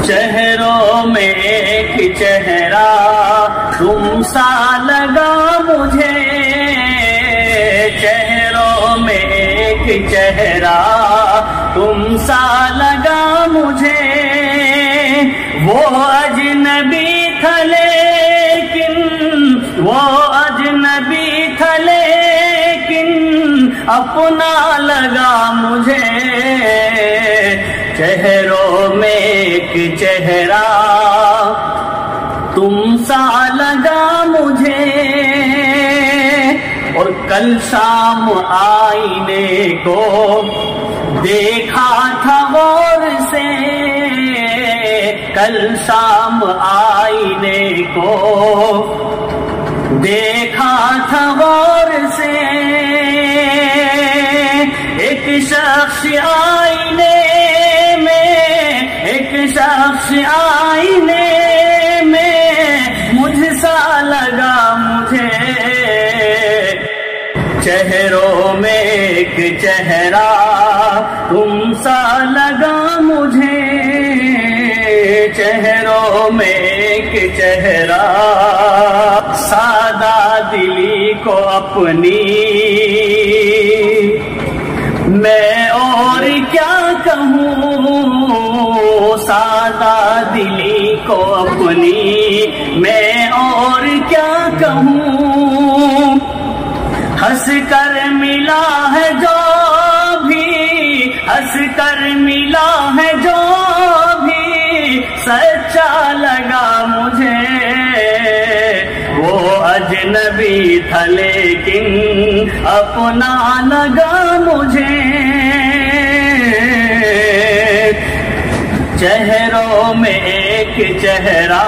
چہروں میں ایک چہرہ تم سا لگا مجھے، چہروں میں ایک چہرہ تم سا لگا مجھے، وہ اجنبی تھا لیکن وہ اجنبی تھا لیکن اپنا لگا مجھے، چہروں میں ایک چہرہ تم سا لگا مجھے۔ اور کل شام آئینے کو دیکھا تھا غور سے، کل شام آئینے کو دیکھا تھا غور سے، ایک شخص آئینے میں، ایک شخص آئینے میں مجھ سا لگا مجھے، چہروں میں ایک چہرہ تم سا لگا مجھے، چہروں میں ایک چہرہ۔ سادہ دلی کو اپنی میں اور کیا کہوں، سادہ دلی کو اپنی میں اور کیا کہوں، ہنس کر ملا ہے جو بھی، ہنس کر ملا ہے جو بھی سچا لگا مجھے، وہ اجنبی تھا لیکن اپنا لگا مجھے، چہروں میں ایک چہرہ